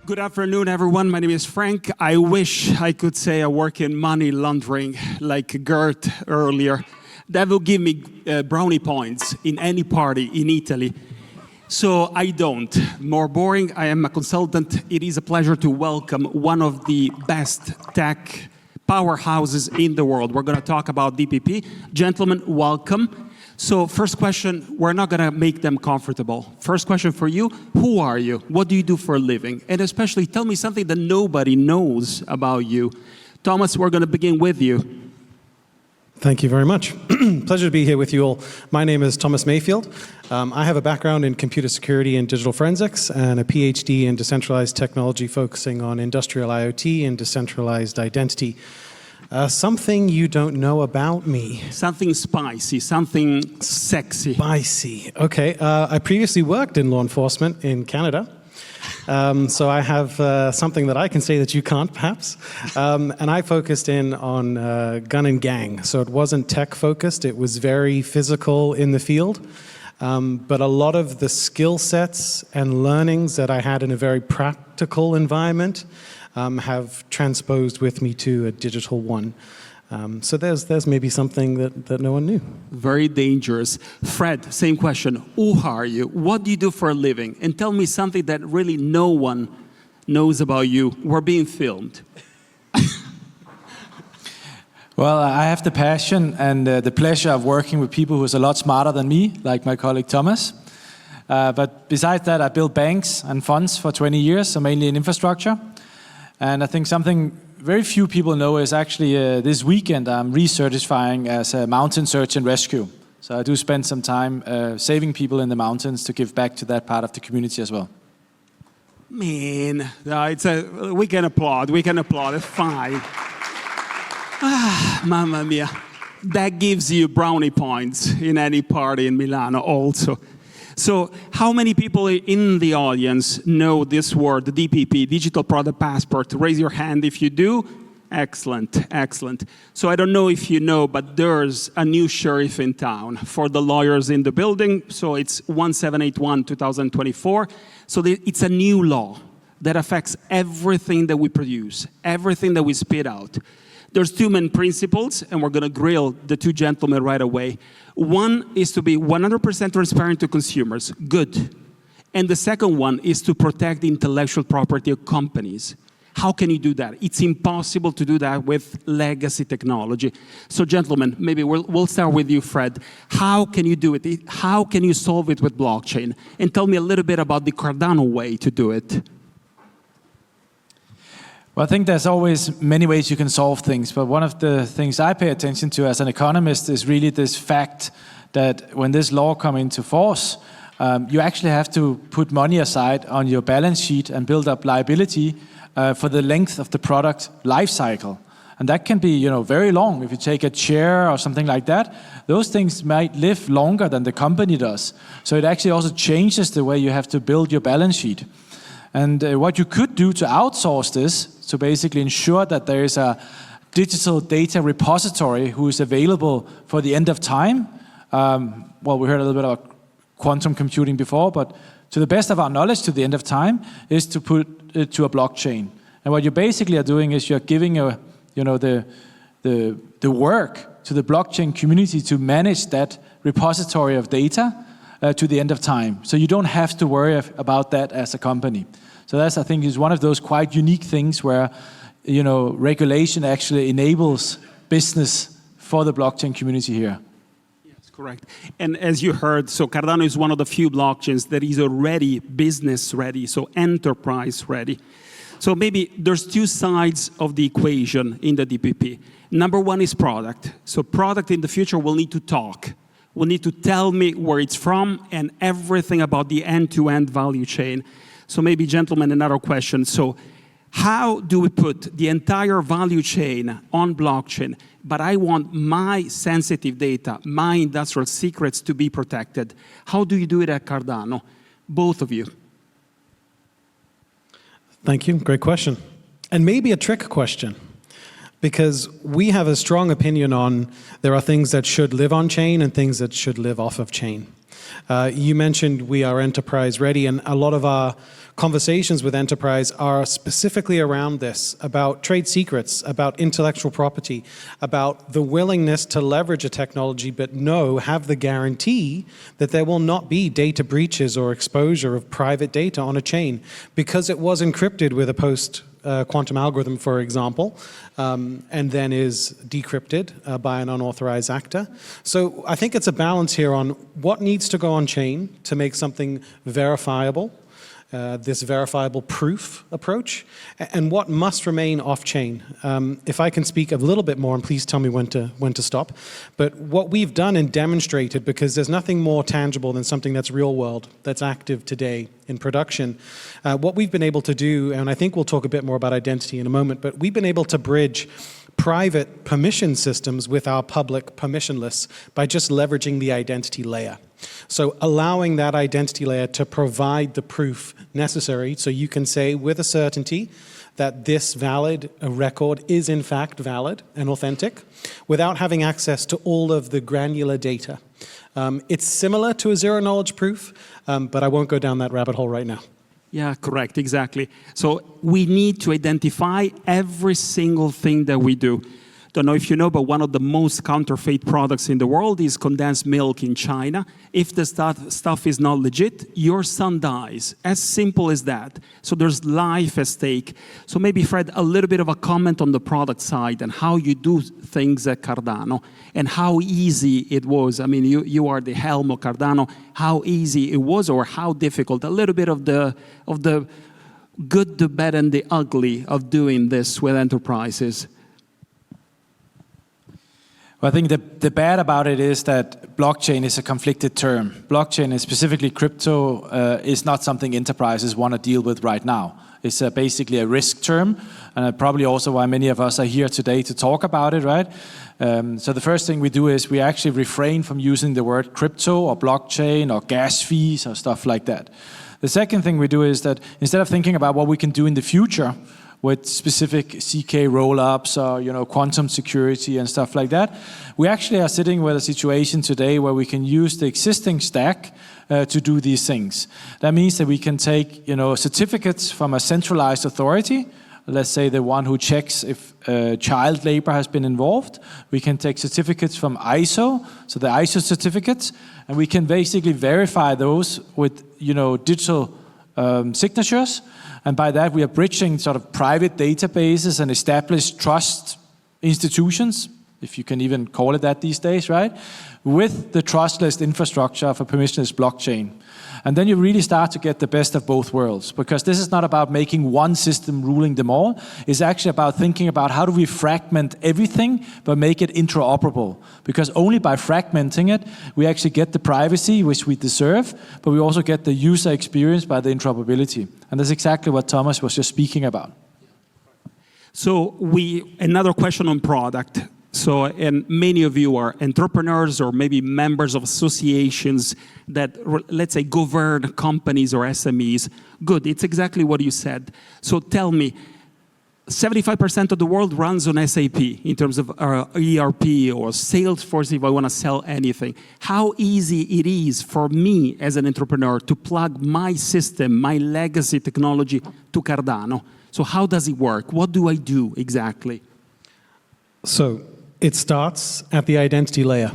Good afternoon, everyone. My name is Frank. I wish I could say I work in money laundering like Gert earlier. That will give me brownie points in any party in Italy. So I don't. More boring, I am a consultant. It is a pleasure to welcome one of the best tech powerhouses in the world. We're going to talk about DPP. Gentlemen, welcome. So first question, we're not going to make them comfortable. First question for you, who are you? What do you do for a living? And especially tell me something that nobody knows about you. Thomas, we're going to begin with you. Thank you very much. Pleasure to be here with you all. My name is Thomas Mayfield. I have a background in computer security and digital forensics and a PhD in decentralized technology focusing on industrial IoT and decentralized identity. Something you don't know about me. Something spicy, something sexy. Spicy. Okay. I previously worked in law enforcement in Canada. So I have something that I can say that you can't, perhaps. And I focused in on gun and gang. So it wasn't tech focused. It was very physical in the field. But a lot of the skill sets and learnings that I had in a very practical environment have transposed with me to a digital one. So there's maybe something that no one knew. Very dangerous. Fred, same question. Who are you? What do you do for a living? And tell me something that really no one knows about you. We're being filmed. Well, I have the passion and the pleasure of working with people who's a lot smarter than me, like my colleague Thomas. But besides that, I built banks and funds for 20 years, so mainly in infrastructure. And I think something very few people know is actually this weekend I'm recertifying as a mountain search and rescue. So I do spend some time saving people in the mountains to give back to that part of the community as well. Man, we can applaud, it's fine. Mamma mia. That gives you brownie points in any party in Milano also. So how many people in the audience know this word, DPP, Digital Product Passport? Raise your hand if you do. Excellent, excellent. So I don't know if you know, but there's a new sheriff in town for the lawyers in the building. So it's 1781/2024. So it's a new law that affects everything that we produce, everything that we spit out. There's two main principles, and we're going to grill the two gentlemen right away. One is to be 100% transparent to consumers. Good. And the second one is to protect the intellectual property of companies. How can you do that? It's impossible to do that with legacy technology. So gentlemen, maybe we'll start with you, Fred. How can you do it? How can you solve it with blockchain? And tell me a little bit about the Cardano way to do it. Well, I think there's always many ways you can solve things, but one of the things I pay attention to as an economist is really this fact that when this law comes into force, you actually have to put money aside on your balance sheet and build up liability for the length of the product life cycle. And that can be, very long. If you take a chair or something like that, those things might live longer than the company does. So it actually also changes the way you have to build your balance sheet. And what you could do to outsource this, to basically ensure that there is a digital data repository who is available for the end of time. Well, we heard a little bit about quantum computing before, but to the best of our knowledge, to the end of time, is to put it to a blockchain. And what you basically are doing is you're giving the work to the blockchain community to manage that repository of data to the end of time. So you don't have to worry about that as a company. So that's, I think, is one of those quite unique things where, regulation actually enables business for the blockchain community here. Yes, correct. And as you heard, so Cardano is one of the few blockchains that is already business ready, so enterprise ready. So maybe there's two sides of the equation in the DPP. Number one is product. So product in the future will need to talk. Will need to tell me where it's from and everything about the end-to-end value chain. So maybe, gentlemen, another question. So how do we put the entire value chain on blockchain, but I want my sensitive data, my industrial secrets to be protected? How do you do it at Cardano? Both of you. Thank you. Great question. And maybe a trick question, because we have a strong opinion on there are things that should live on chain and things that should live off of chain. You mentioned we are enterprise ready, and a lot of our conversations with enterprise are specifically around this, about trade secrets, about intellectual property, about the willingness to leverage a technology, but have the guarantee that there will not be data breaches or exposure of private data on a chain, because it was encrypted with a post-quantum algorithm, for example, and then is decrypted by an unauthorized actor. So I think it's a balance here on what needs to go on chain to make something verifiable, this verifiable proof approach, and what must remain off-chain. If I can speak a little bit more, and please tell me when to stop, but what we've done and demonstrated, because there's nothing more tangible than something that's real world, that's active today in production, what we've been able to do, and I think we'll talk a bit more about identity in a moment, but we've been able to bridge private permission systems with our public permissionless by just leveraging the identity layer. So allowing that identity layer to provide the proof necessary so you can say with a certainty that this valid record is in fact valid and authentic without having access to all of the granular data. It's similar to a zero-knowledge proof, but I won't go down that rabbit hole right now. Yeah, correct, exactly. So we need to identify every single thing that we do. Don't know if you know, but one of the most counterfeit products in the world is condensed milk in China. If the stuff is not legit, your son dies. As simple as that. So there's life at stake. So maybe, Fred, a little bit of a comment on the product side and how you do things at Cardano and how easy it was. I mean, you are the helm of Cardano. How easy it was or how difficult? A little bit of the good, the bad, and the ugly of doing this with enterprises. Well, I think the bad about it is that blockchain is a conflicted term. Blockchain, and specifically crypto, is not something enterprises want to deal with right now. It's basically a risk term, and probably also why many of us are here today to talk about it, right? So the first thing we do is we actually refrain from using the word crypto or blockchain or gas fees or stuff like that. The second thing we do is that instead of thinking about what we can do in the future, with specific CK roll-ups or quantum security and stuff like that, we actually are sitting with a situation today where we can use the existing stack to do these things. That means that we can take certificates from a centralized authority, let's say the one who checks if child labor has been involved. We can take certificates from ISO, so the ISO certificates, and we can basically verify those with digital signatures. And by that, we are bridging sort of private databases and established trust institutions, if you can even call it that these days, right? With the trustless infrastructure of a permissionless blockchain. And then you really start to get the best of both worlds, because this is not about making one system ruling them all. It's actually about thinking about how do we fragment everything but make it interoperable. Because only by fragmenting it, we actually get the privacy which we deserve, but we also get the user experience by the interoperability. And that's exactly what Thomas was just speaking about. So another question on product. So, and many of you are entrepreneurs or maybe members of associations that, let's say, govern companies or SMEs. Good, it's exactly what you said. So tell me, 75% of the world runs on SAP in terms of ERP or Salesforce if I want to sell anything. How easy it is for me as an entrepreneur to plug my system, my legacy technology to Cardano. So how does it work? What do I do exactly? So it starts at the identity layer.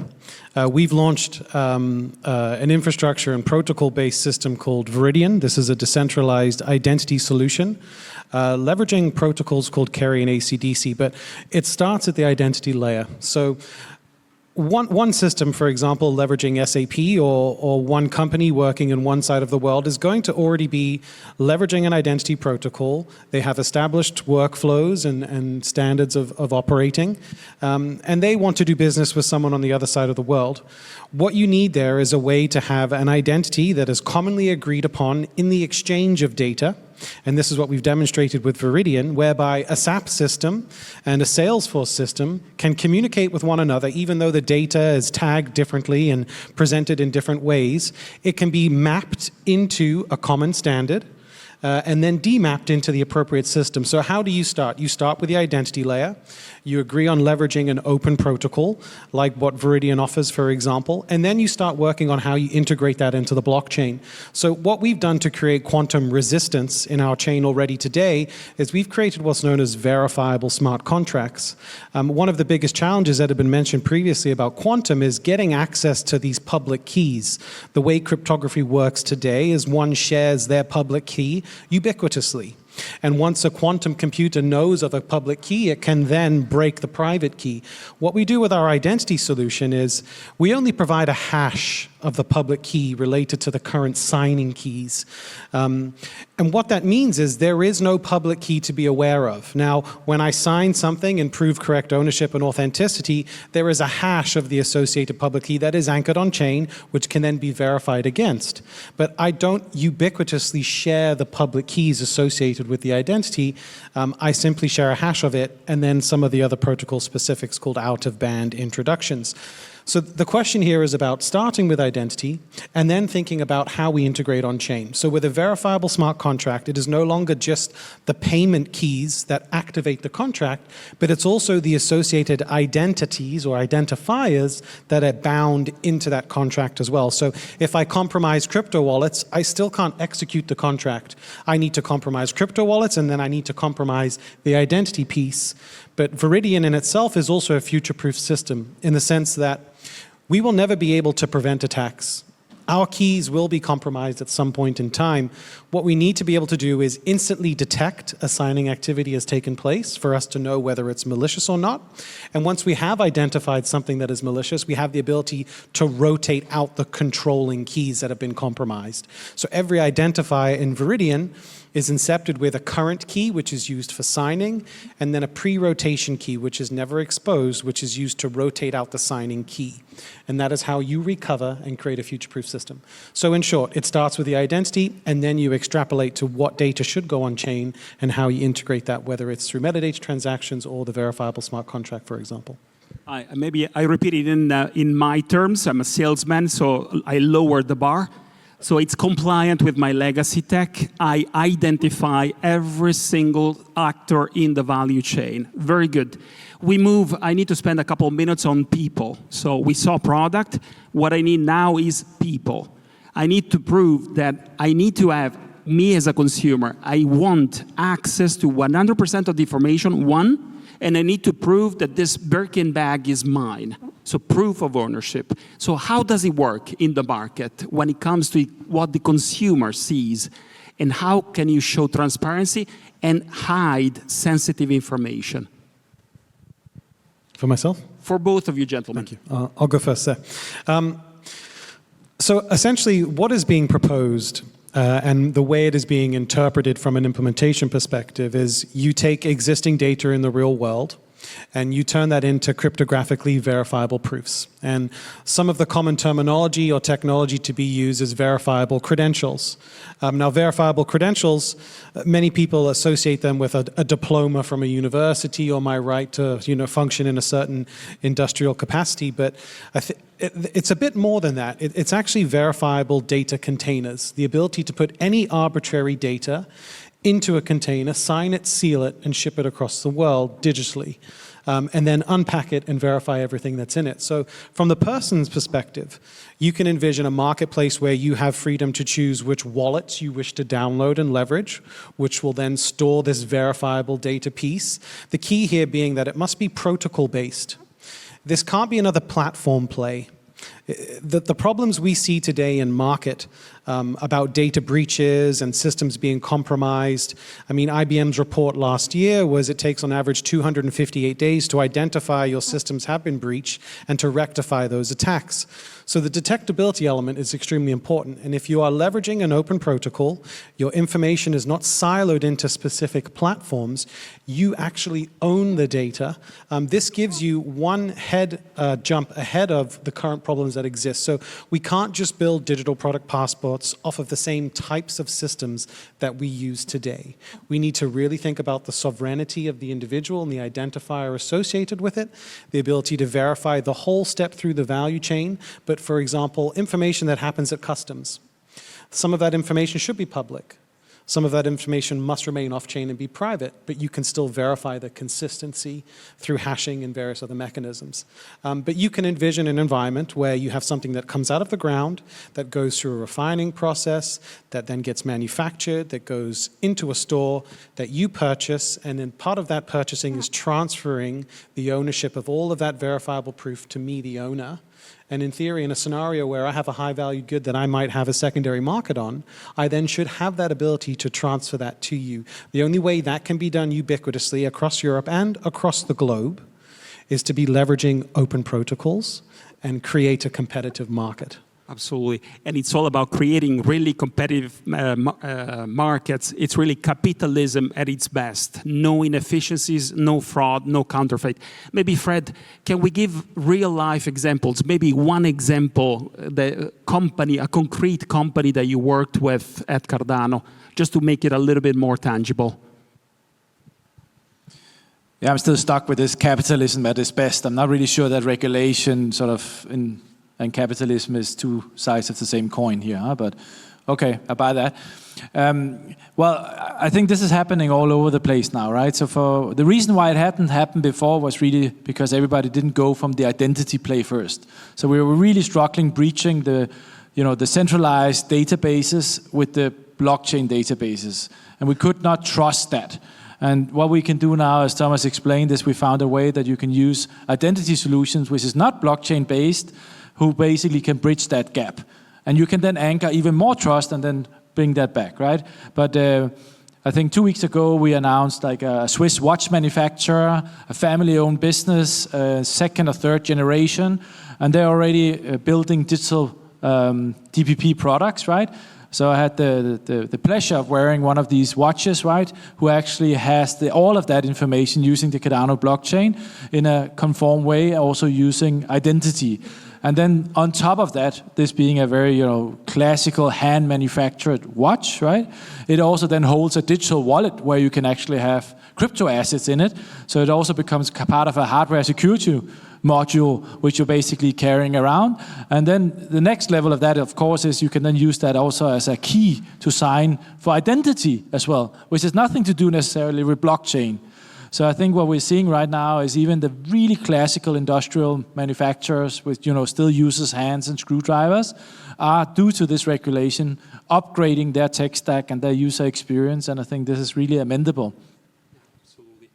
We've launched an infrastructure and protocol-based system called Viridian. This is a decentralized identity solution, leveraging protocols called Carry and AC/DC, but it starts at the identity layer. So one system, for example, leveraging SAP or one company working in one side of the world is going to already be leveraging an identity protocol. They have established workflows and standards of operating, and they want to do business with someone on the other side of the world. What you need there is a way to have an identity that is commonly agreed upon in the exchange of data. And this is what we've demonstrated with Viridian, whereby a SAP system and a Salesforce system can communicate with one another, even though the data is tagged differently and presented in different ways. It can be mapped into a common standard. and then demapped into the appropriate system. So how do you start? You start with the identity layer. You agree on leveraging an open protocol, like what Viridian offers, for example, and then you start working on how you integrate that into the blockchain. So what we've done to create quantum resistance in our chain already today is we've created what's known as verifiable smart contracts. One of the biggest challenges that have been mentioned previously about quantum is getting access to these public keys. The way cryptography works today is one shares their public key ubiquitously. And once a quantum computer knows of a public key, it can then break the private key. What we do with our identity solution is we only provide a hash of the public key related to the current signing keys. And what that means is there is no public key to be aware of. Now, when I sign something and prove correct ownership and authenticity, there is a hash of the associated public key that is anchored on chain, which can then be verified against. But I don't ubiquitously share the public keys associated with the identity. I simply share a hash of it and then some of the other protocol specifics called out-of-band introductions. So the question here is about starting with identity and then thinking about how we integrate on-chain. So with a verifiable smart contract, it is no longer just the payment keys that activate the contract, but it's also the associated identities or identifiers that are bound into that contract as well. So if I compromise crypto wallets, I still can't execute the contract. I need to compromise crypto wallets, and then I need to compromise the identity piece. But Viridian in itself is also a future-proof system in the sense that we will never be able to prevent attacks. Our keys will be compromised at some point in time. What we need to be able to do is instantly detect a signing activity has taken place for us to know whether it's malicious or not. And once we have identified something that is malicious, we have the ability to rotate out the controlling keys that have been compromised. So every identifier in Viridian is incepted with a current key, which is used for signing, and then a pre-rotation key, which is never exposed, which is used to rotate out the signing key. And that is how you recover and create a future-proof system. So in short, it starts with the identity, and then you extrapolate to what data should go on-chain and how you integrate that, whether it's through metadata transactions or the verifiable smart contract, for example. Maybe I repeat it in my terms. I'm a salesman, so I lowered the bar. So it's compliant with my legacy tech. I identify every single actor in the value chain. Very good. We move, I need to spend a couple of minutes on people. So we saw product. What I need now is people. I need to prove that I need to have, me as a consumer, I want access to 100% of the information, one, and I need to prove that this Birkin bag is mine. So proof of ownership. So how does it work in the market when it comes to what the consumer sees? And how can you show transparency and hide sensitive information? For myself? For both of you, gentlemen. Thank you. I'll go first, sir. So essentially, what is being proposed and the way it is being interpreted from an implementation perspective is you take existing data in the real world and you turn that into cryptographically verifiable proofs. And some of the common terminology or technology to be used is verifiable credentials. Now, verifiable credentials, many people associate them with a diploma from a university or my right to function in a certain industrial capacity, but it's a bit more than that. It's actually verifiable data containers, the ability to put any arbitrary data into a container, sign it, seal it, and ship it across the world digitally, and then unpack it and verify everything that's in it. So from the person's perspective, you can envision a marketplace where you have freedom to choose which wallets you wish to download and leverage, which will then store this verifiable data piece. The key here being that it must be protocol-based. This can't be another platform play. The problems we see today in market about data breaches and systems being compromised. I mean, IBM's report last year was it takes on average 258 days to identify your systems have been breached and to rectify those attacks. So the detectability element is extremely important. And if you are leveraging an open protocol, your information is not siloed into specific platforms, you actually own the data. This gives you one jump ahead of the current problems that exist. So we can't just build digital product passports off of the same types of systems that we use today. We need to really think about the sovereignty of the individual and the identifier associated with it, the ability to verify the whole step through the value chain, but for example, information that happens at customs. Some of that information should be public. Some of that information must remain off-chain and be private, but you can still verify the consistency through hashing and various other mechanisms. But you can envision an environment where you have something that comes out of the ground, that goes through a refining process, that then gets manufactured, that goes into a store, that you purchase, and then part of that purchasing is transferring the ownership of all of that verifiable proof to me, the owner. And in theory, in a scenario where I have a high-valued good that I might have a secondary market on, I then should have that ability to transfer that to you. The only way that can be done ubiquitously across Europe and across the globe is to be leveraging open protocols and create a competitive market. Absolutely. And it's all about creating really competitive markets. It's really capitalism at its best. No inefficiencies, no fraud, no counterfeit. Maybe, Fred, can we give real-life examples? Maybe one example, the company, a concrete company that you worked with at Cardano, just to make it a little bit more tangible. Yeah, I'm still stuck with this capitalism at its best. I'm not really sure that regulation and capitalism is two sides of the same coin here, huh? But okay, I buy that. Well, I think this is happening all over the place now, right? So for the reason why it hadn't happened before was really because everybody didn't go from the identity play first. So we were really struggling breaching the centralized databases with the blockchain databases, and we could not trust that. And what we can do now, as Thomas explained, is we found a way that you can use identity solutions, which is not blockchain-based, who basically can bridge that gap. And you can then anchor even more trust and then bring that back, right? But I think 2 weeks ago, we announced like a Swiss watch manufacturer, a family-owned business, second or third generation, and they're already building digital DPP products, right? So I had the pleasure of wearing one of these watches, right, who actually has all of that information using the Cardano blockchain in a conform way, also using identity. And then on top of that, this being a very classical hand-manufactured watch, right? It also then holds a digital wallet where you can actually have crypto assets in it. So it also becomes part of a hardware security module, which you're basically carrying around. And then the next level of that, of course, is you can then use that also as a key to sign for identity as well, which has nothing to do necessarily with blockchain. So I think what we're seeing right now is even the really classical industrial manufacturers with still uses hands and screwdrivers are, due to this regulation, upgrading their tech stack and their user experience, and I think this is really amendable. Absolutely.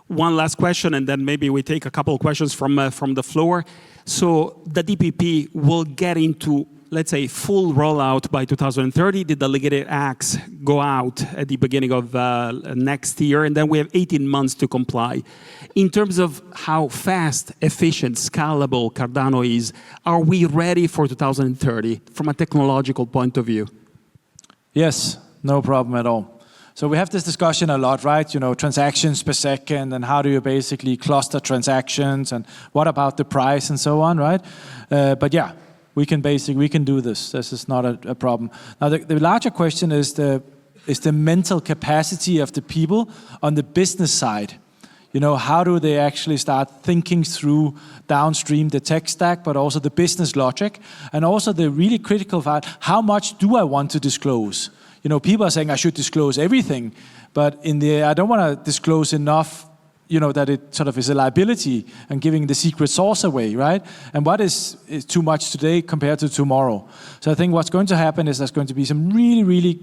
One last question, and then maybe we take a couple of questions from the floor. So the DPP will get into, let's say, full rollout by 2030. The delegated acts go out at the beginning of next year, and then we have 18 months to comply. In terms of how fast, efficient, scalable Cardano is, are we ready for 2030 from a technological point of view? Yes, no problem at all. So we have this discussion a lot, right? Transactions per second, and how do you basically cluster transactions, and what about the price and so on, right? But yeah, we can do this. This is not a problem. Now, the larger question is the mental capacity of the people on the business side. How do they actually start thinking through downstream the tech stack, but also the business logic, and also the really critical part, how much do I want to disclose? People are saying I should disclose everything, but I don't want to disclose enough that it sort of is a liability and giving the secret source away, right? And what is too much today compared to tomorrow? So I think what's going to happen is there's going to be some really, really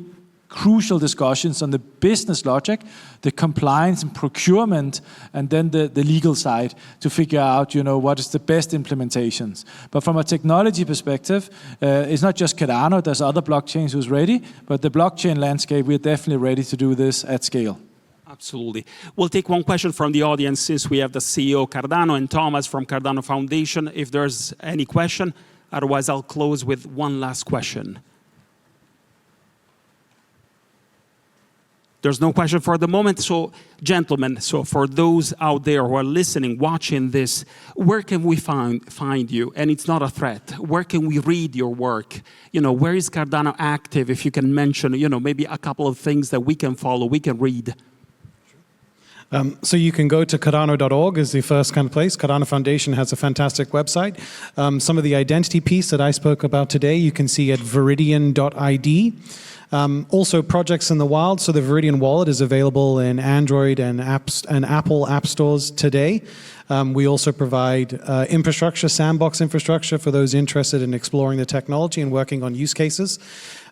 crucial discussions on the business logic, the compliance and procurement, and then the legal side to figure out, what is the best implementations. But from a technology perspective, it's not just Cardano, there's other blockchains who's ready, but the blockchain landscape, we're definitely ready to do this at scale. Absolutely. We'll take one question from the audience since we have the CEO Cardano and Thomas from Cardano Foundation, if there's any question. Otherwise, I'll close with one last question. There's no question for the moment. So, gentlemen, for those out there who are listening, watching this, where can we find you? And it's not a threat. Where can we read your work? Where is Cardano active? If you can mention, maybe a couple of things that we can follow, we can read. So you can go to Cardano.org is the first kind of place. Cardano Foundation has a fantastic website. Some of the identity piece that I spoke about today, you can see at Viridian.id. Also projects in the wild. So the Viridian wallet is available in Android and Apple app stores today. We also provide infrastructure, sandbox infrastructure for those interested in exploring the technology and working on use cases.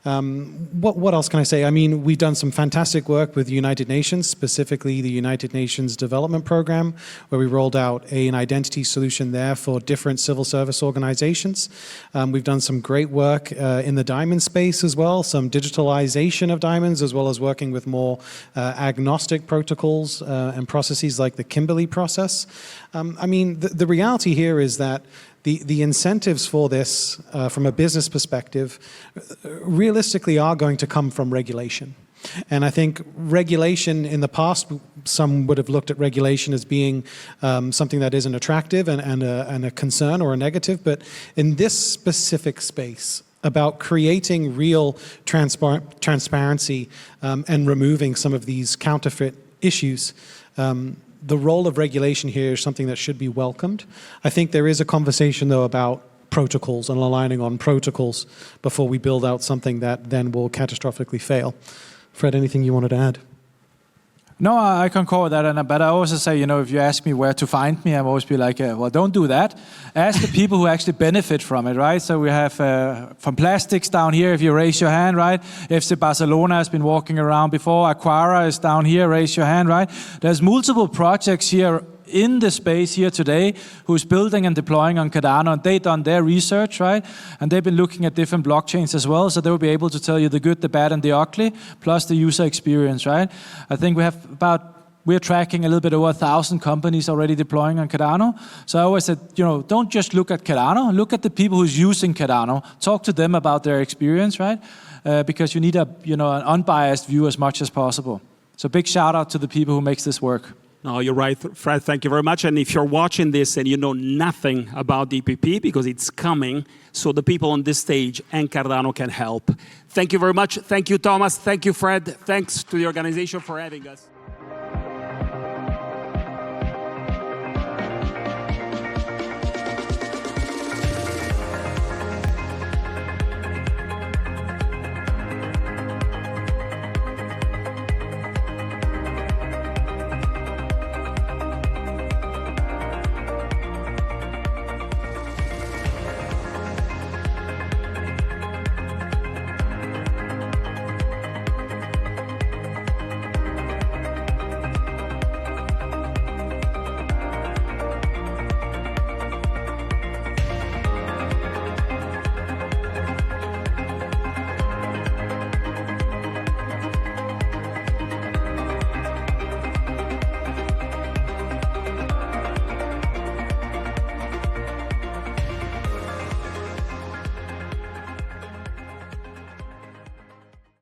What else can I say? I mean, we've done some fantastic work with the United Nations, specifically the United Nations Development Program, where we rolled out an identity solution there for different civil service organizations. We've done some great work in the diamond space as well, some digitalization of diamonds, as well as working with more agnostic protocols and processes like the Kimberley process. I mean, the reality here is that the incentives for this, from a business perspective, realistically are going to come from regulation. And I think regulation in the past, some would have looked at regulation as being something that isn't attractive and a concern or a negative. But in this specific space, about creating real transparency and removing some of these counterfeit issues, the role of regulation here is something that should be welcomed. I think there is a conversation, though, about protocols and aligning on protocols before we build out something that then will catastrophically fail. Fred, anything you wanted to add? No, I concur with that, but I also say, you know, if you ask me where to find me, I always be like, well, don't do that. Ask the people who actually benefit from it, right? So we have from plastics down here, if you raise your hand, right? FC Barcelona has been walking around before. Aquara is down here, raise your hand, right? There's multiple projects here in the space here today who's building and deploying on Cardano, and they've done their research, right? And they've been looking at different blockchains as well, so they will be able to tell you the good, the bad, and the ugly, plus the user experience, right? I think we're tracking a little bit over 1,000 companies already deploying on Cardano. So I always said, you know, don't just look at Cardano, look at the people who's using Cardano, talk to them about their experience, right? Because you need an unbiased view as much as possible. So big shout out to the people who makes this work. No, you're right, Fred. Thank you very much. And if you're watching this and you know nothing about DPP, because it's coming, so the people on this stage and Cardano can help. Thank you very much. Thank you, Thomas. Thank you, Fred. Thanks to the organization for having us.